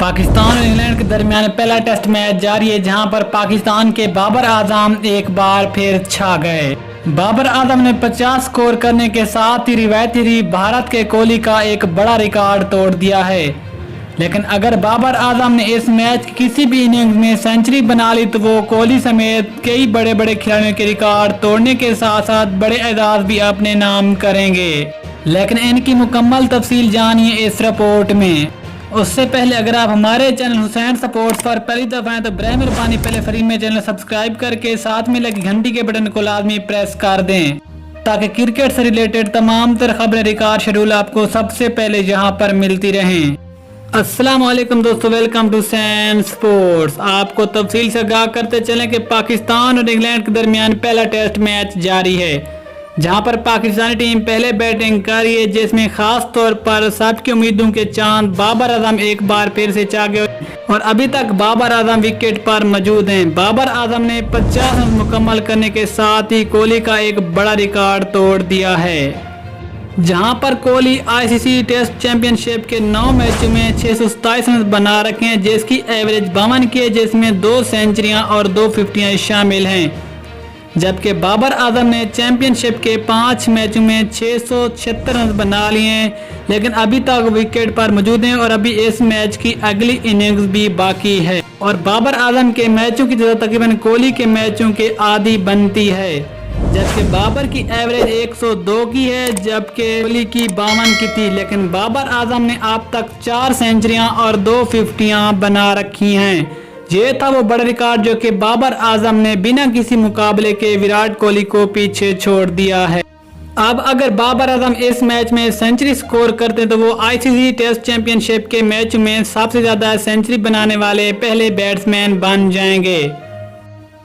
पाकिस्तान और इंग्लैंड के दरमियान पहला टेस्ट मैच जारी है, जहां पर पाकिस्तान के बाबर आजम एक बार फिर छा गए। बाबर आजम ने 50 स्कोर करने के साथ ही रिवायती भारत के कोहली का एक बड़ा रिकॉर्ड तोड़ दिया है। लेकिन अगर बाबर आजम ने इस मैच की किसी भी इनिंग्स में सेंचुरी बना ली तो वो कोहली समेत कई बड़े बड़े खिलाड़ियों के रिकॉर्ड तोड़ने के साथ साथ बड़े एजाज भी अपने नाम करेंगे। लेकिन इनकी मुकम्मल तफसील जानिए इस रिपोर्ट में। उससे पहले अगर आप हमारे चैनल हुसैन स्पोर्ट्स पर पहली दफा हैं तो बराए मेहरबानी पहले फ्री में चैनल सब्सक्राइब करके साथ में लगी घंटी के बटन को लाजमी प्रेस कर दें, ताकि क्रिकेट से रिलेटेड तमाम तर खबरें रिकॉर्ड शेड्यूल आपको सबसे पहले यहाँ पर मिलती रहें। अस्सलाम वालेकुम दोस्तों, वेलकम टू हुसैन स्पोर्ट्स। आपको तफसील से आगाह करते चलें कि पाकिस्तान और इंग्लैंड के दरमियान पहला टेस्ट मैच जारी है, जहां पर पाकिस्तानी टीम पहले बैटिंग कर रही है, जिसमें खास तौर पर सबकी उम्मीदों के चांद बाबर आजम एक बार फिर से छा गए और अभी तक बाबर आजम विकेट पर मौजूद हैं। बाबर आजम ने 50 रन मुकम्मल करने के साथ ही कोहली का एक बड़ा रिकॉर्ड तोड़ दिया है, जहां पर कोहली आईसीसी टेस्ट चैंपियनशिप के 9 मैचों में 627 रन बना रखे हैं, जिसकी एवरेज 52 की है, जिसमें 2 सेंचुरियां और 2 फिफ्टियां शामिल हैं। जबकि बाबर आजम ने चैंपियनशिप के 5 मैचों में 676 रन बना लिए हैं, लेकिन अभी तक विकेट पर मौजूद हैं और अभी इस मैच की अगली इनिंग्स भी बाकी है और बाबर आजम के मैचों की जगह तकरीबन कोहली के मैचों के आधी बनती है। जबकि बाबर की एवरेज 102 की है, जबकि कोहली की 52 की थी, लेकिन बाबर आजम ने अब तक 4 सेंचुरियां और 2 फिफ्टियां बना रखी हैं। ये था वो बड़ा रिकॉर्ड जो कि बाबर आजम ने बिना किसी मुकाबले के विराट कोहली को पीछे छोड़ दिया है। अब अगर बाबर आजम इस मैच में सेंचुरी स्कोर करते हैं तो वो आईसीसी टेस्ट चैंपियनशिप के मैच में सबसे ज्यादा सेंचुरी बनाने वाले पहले बैट्समैन बन जाएंगे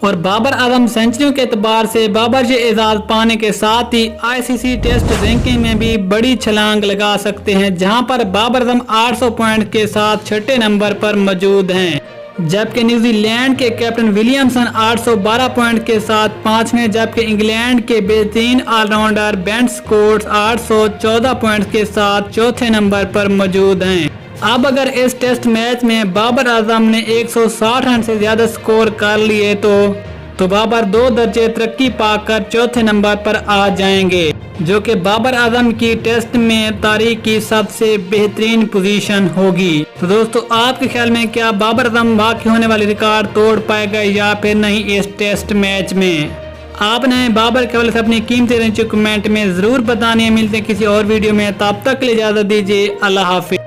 और बाबर आजम सेंचुरियों के एतबार से बाबर से एजाज पाने के साथ ही आईसीसी टेस्ट रैंकिंग में भी बड़ी छलांग लगा सकते हैं, जहां पर बाबर आजम 800 पॉइंट के साथ छठे नंबर पर मौजूद हैं। जबकि न्यूजीलैंड के कैप्टन विलियमसन 812 पॉइंट के साथ 5वें, जबकि इंग्लैंड के बेहतरीन ऑलराउंडर बेन स्टोक्स 814 पॉइंट के साथ चौथे नंबर पर मौजूद हैं। अब अगर इस टेस्ट मैच में बाबर आजम ने 160 रन से ज्यादा स्कोर कर लिए तो बाबर 2 दर्जे तरक्की पाकर चौथे नंबर पर आ जाएंगे, जो कि बाबर आजम की टेस्ट में तारीख की सबसे बेहतरीन पोजीशन होगी। तो दोस्तों, आपके ख्याल में क्या बाबर आजम बाकी होने वाले रिकॉर्ड तोड़ पाएगा या फिर नहीं इस टेस्ट मैच में? आपने बाबर के हवाले से अपनी कीमती राय कमेंट में जरूर बतानी है। मिलते हैं किसी और वीडियो में, तब तक के लिए इजाजत दीजिए। अल्लाह हाफिज।